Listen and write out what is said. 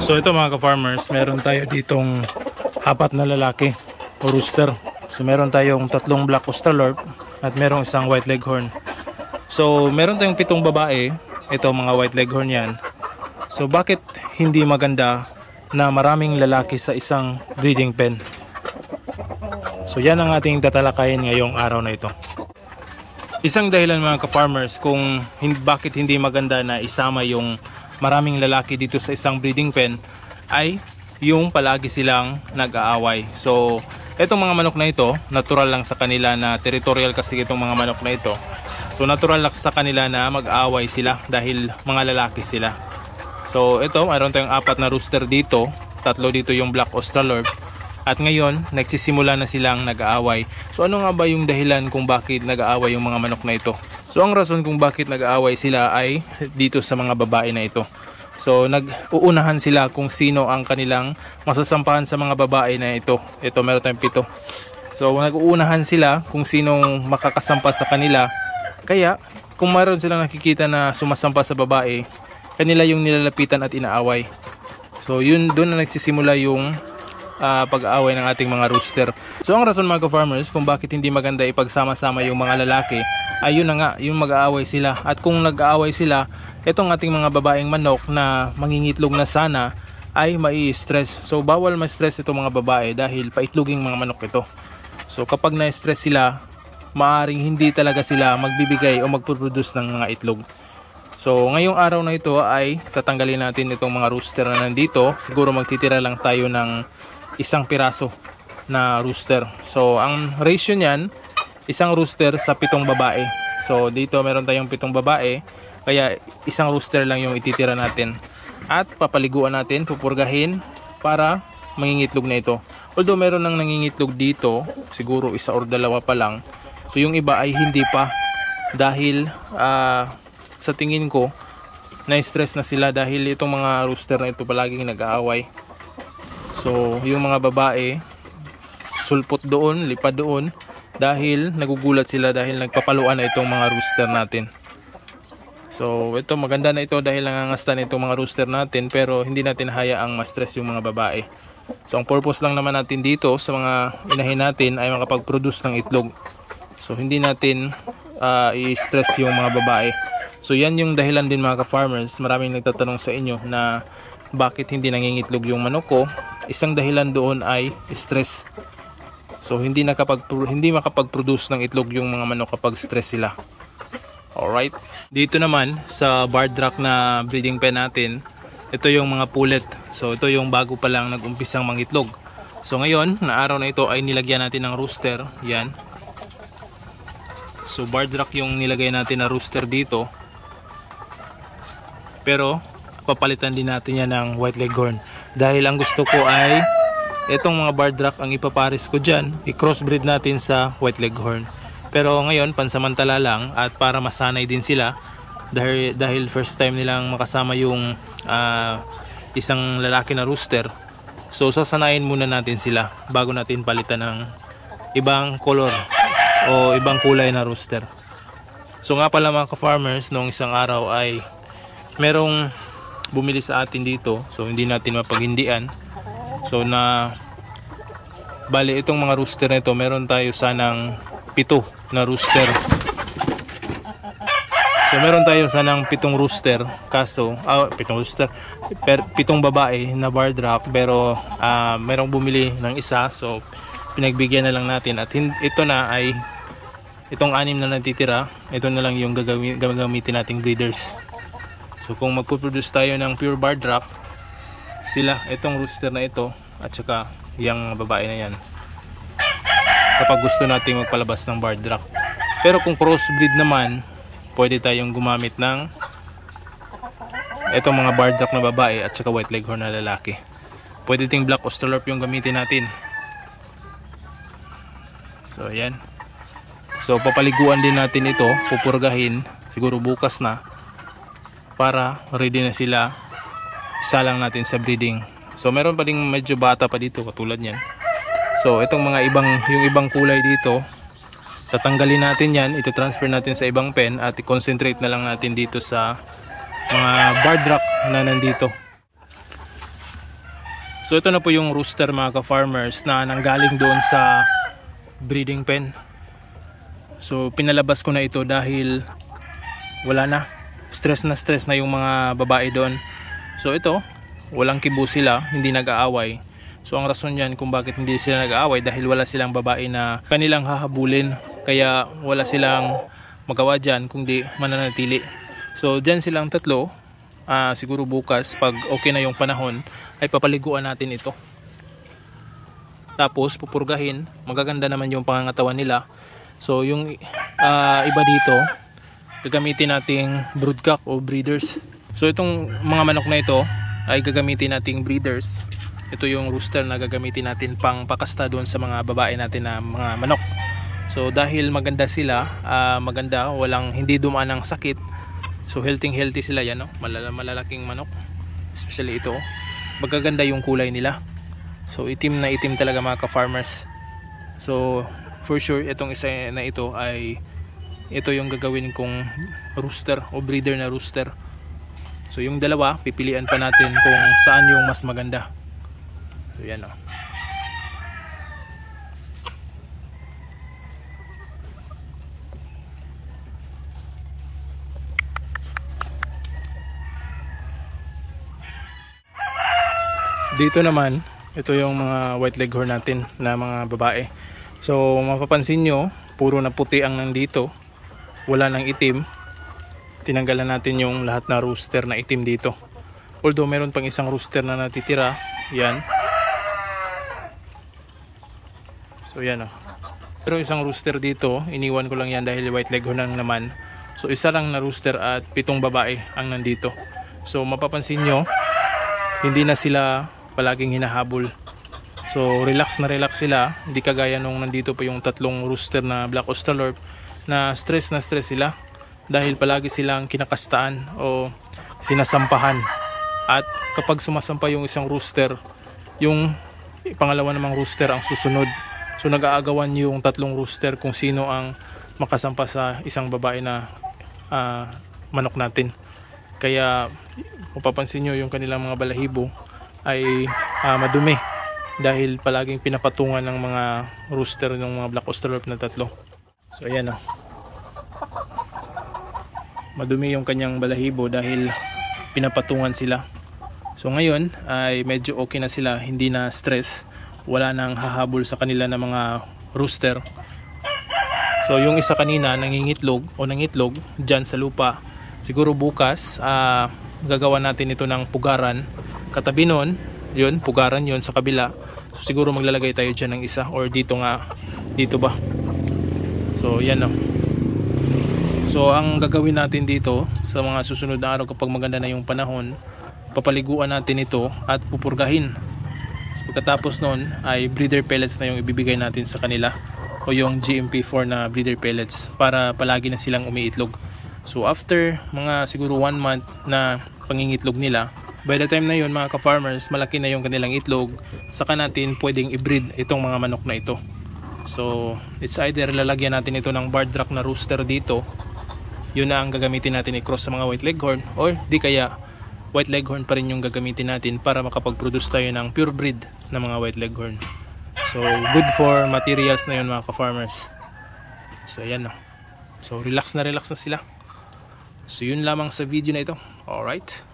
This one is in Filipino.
So ito mga ka-farmers, meron tayo ditong 4 na lalaki o rooster. So meron tayong 3 black Australorp at merong isang white leghorn. So meron tayong 7 babae. Ito mga white leghorn yan. So bakit hindi maganda na maraming lalaki sa isang breeding pen? So yan ang ating tatalakayin ngayong araw na ito. Isang dahilan mga ka-farmers kung bakit hindi maganda na isama yung maraming lalaki dito sa isang breeding pen ay yung palagi silang nag-aaway. So itong mga manok na ito, natural lang sa kanila na territorial kasi itong mga manok na ito. So natural lang sa kanila na mag-aaway sila dahil mga lalaki sila. So ito, mayroon tayong 4 na rooster dito, 3 dito yung black Australorp. At ngayon, nagsisimula na silang nag-aaway. So ano nga ba yung dahilan kung bakit nag-aaway yung mga manok na ito? So ang rason kung bakit nag-aaway sila ay dito sa mga babae na ito. So nag-uunahan sila kung sino ang kanilang masasampahan sa mga babae na ito. Ito meron tayong 7. So nag-uunahan sila kung sinong makakasampa sa kanila. Kaya kung mayroon silang nakikita na sumasampa sa babae, kanila yung nilalapitan at inaaway. So yun, doon na nagsisimula yung pag-aaway ng ating mga rooster. So ang rason mga ka-farmers kung bakit hindi maganda ipagsama-sama yung mga lalaki ay yun na nga, yung mag-aaway sila. At kung nag-aaway sila, itong ating mga babaeng manok na mangingitlog na sana ay mai-stress. So bawal ma-stress itong mga babae dahil paitloging mga manok ito. So kapag na-stress sila, maaring hindi talaga sila magbibigay o magproduce ng mga itlog. So ngayong araw na ito ay tatanggalin natin itong mga rooster na nandito. Siguro magtitira lang tayo ng 1 piraso na rooster. So ang ratio niyan, 1 rooster sa 7 babae. So dito meron tayong 7 babae, kaya 1 rooster lang yung ititira natin. At papaliguan natin, pupurgahin para mangingitlog na ito. Although meron nang nangingitlog dito, siguro 1 or 2 pa lang. So yung iba ay hindi pa dahil sa tingin ko na-stress na sila dahil itong mga rooster na ito palaging nag-aaway. So yung mga babae sulpot doon, lipad doon dahil nagugulat sila dahil nagpapaluan na itong mga rooster natin. So ito, maganda na ito dahil nangangasta na itong mga rooster natin, pero hindi natin hayaang ma-stress yung mga babae. So ang purpose lang naman natin dito sa mga inahin natin ay makapag-produce ng itlog. So hindi natin i-stress yung mga babae. So yan yung dahilan din mga ka-farmers. Maraming nagtatanong sa inyo na bakit hindi nangingitlog yung manok ko. Isang dahilan doon ay stress. So hindi makapag-produce ng itlog yung mga manok kapag stress sila. Alright. Dito naman sa Bardrack na breeding pen natin, ito yung mga pullet. So ito yung bago pa lang nag-umpisang mangitlog. So ngayon, na araw na ito ay nilagyan natin ng rooster. Yan. So Bardrack yung nilagay natin na rooster dito. Pero papalitan din natin yan ng white leghorn. Dahil ang gusto ko ay itong mga Bardrack ang ipapares ko dyan, i-crossbreed natin sa white leghorn. Pero ngayon pansamantala lang at para masanay din sila dahil first time nilang makasama yung isang lalaki na rooster. So sasanayin muna natin sila bago natin palitan ng ibang color o ibang kulay na rooster. So nga pala mga ka-farmers, noong isang araw ay merong bumili sa atin dito. So hindi natin mapaghindian. So bali itong mga rooster na ito, meron tayo sanang 7 na rooster. So meron tayo sanang 7 rooster, kaso 7 rooster, 7 babae na Bardrack, pero merong bumili ng isa, so pinagbigyan na lang natin. At ito na ay itong 6 na natitira, ito na lang yung gagamitin nating breeders. So kung magpo-produce tayo ng pure Bardrack, sila itong rooster na ito at saka yung babae na yan kapag gusto nating magpalabas ng Bardrack. Pero kung crossbreed naman, pwede tayong gumamit ng itong mga Bardrack na babae at saka white leghorn na lalaki. Pwede ting black Australorp yung gamitin natin. So ayan. So papaliguan din natin ito, pupurgahin siguro bukas na para ready na sila. Isa lang natin sa breeding. So meron pa ding medyo bata pa dito katulad niyan. So itong mga yung ibang kulay dito, tatanggalin natin yan, ito-transfer natin sa ibang pen at i-concentrate na lang natin dito sa mga Bardrack na nandito. So ito na po yung rooster mga ka-farmers na nanggaling doon sa breeding pen. So pinalabas ko na ito dahil wala na. Stress na yung mga babae doon. So ito, walang kibo sila, hindi nag-aaway. So ang rason yan kung bakit hindi sila nag-aaway dahil wala silang babae na kanilang hahabulin. Kaya wala silang magawa dyan kundi mananatili. So dyan silang tatlo. Siguro bukas pag okay na yung panahon ay papaliguan natin ito. Tapos pupurgahin. Magaganda naman yung pangangatawan nila. So yung iba dito gagamitin nating broodcock o breeders. So itong mga manok na ito ay gagamitin nating breeders. Ito yung rooster na gagamitin natin pang pakasta doon sa mga babae natin na mga manok. So dahil maganda sila, maganda, walang hindi dumaan ng sakit. So healthy sila yan, no? Malalaking manok. Especially ito. Magaganda yung kulay nila. So itim na itim talaga mga ka-farmers. So for sure itong isa na ito ay ito yung gagawin kong rooster o breeder na rooster. So yung dalawa pipilian pa natin kung saan yung mas maganda. So yan, oh. Dito naman, ito yung mga white leghorn natin na mga babae. So mapapansin nyo, puro na puti ang nandito. Wala nang itim. Tinanggalan natin yung lahat na rooster na itim dito. Although meron pang isang rooster na natitira. Yan. So yan, oh. Pero isang rooster dito, iniwan ko lang yan dahil white leghorn lang naman. So isa lang na rooster at 7 babae ang nandito. So mapapansin nyo, hindi na sila palaging hinahabol. So relax na relax sila. Hindi kagaya nung nandito pa yung 3 rooster na Black Australorp na stress sila. Dahil palagi silang kinakastaan o sinasampahan. At kapag sumasampa yung isang rooster, yung pangalawa namang rooster ang susunod. So nag-aagawan yung 3 rooster kung sino ang makasampa sa isang babae na manok natin. Kaya mapapansin nyo yung kanilang mga balahibo ay madumi dahil palaging pinapatungan ng mga rooster ng mga Black Australorp na 3. So ayan, oh. Madumi yung kanyang balahibo dahil pinapatungan sila. So ngayon ay medyo okay na sila, hindi na stress, wala nang hahabol sa kanila na mga rooster. So yung isa kanina nangingitlog o nangitlog dyan sa lupa, siguro bukas gagawa natin ito ng pugaran. Katabi nun, yun, pugaran yun sa kabila. So siguro maglalagay tayo dyan ng isa or dito nga, dito ba. So yan, no. So ang gagawin natin dito sa mga susunod na araw kapag maganda na yung panahon, papaliguan natin ito at pupurgahin. So pagkatapos nun ay breeder pellets na yung ibibigay natin sa kanila o yung GMP4 na breeder pellets para palagi na silang umiitlog. So after mga siguro 1 month na pangingitlog nila, by the time na yun mga ka-farmers, malaki na yung kanilang itlog, saka natin pwedeng i-breed itong mga manok na ito. So it's either lalagyan natin ito ng barred rock na rooster dito, yun na ang gagamitin natin i-cross sa mga white leghorn, or di kaya white leghorn pa rin yung gagamitin natin para makapag-produce tayo ng pure breed na mga white leghorn. So good for materials na yun mga ka-farmers. So ayan, no. So relax na sila. So yun lamang sa video na ito. Alright.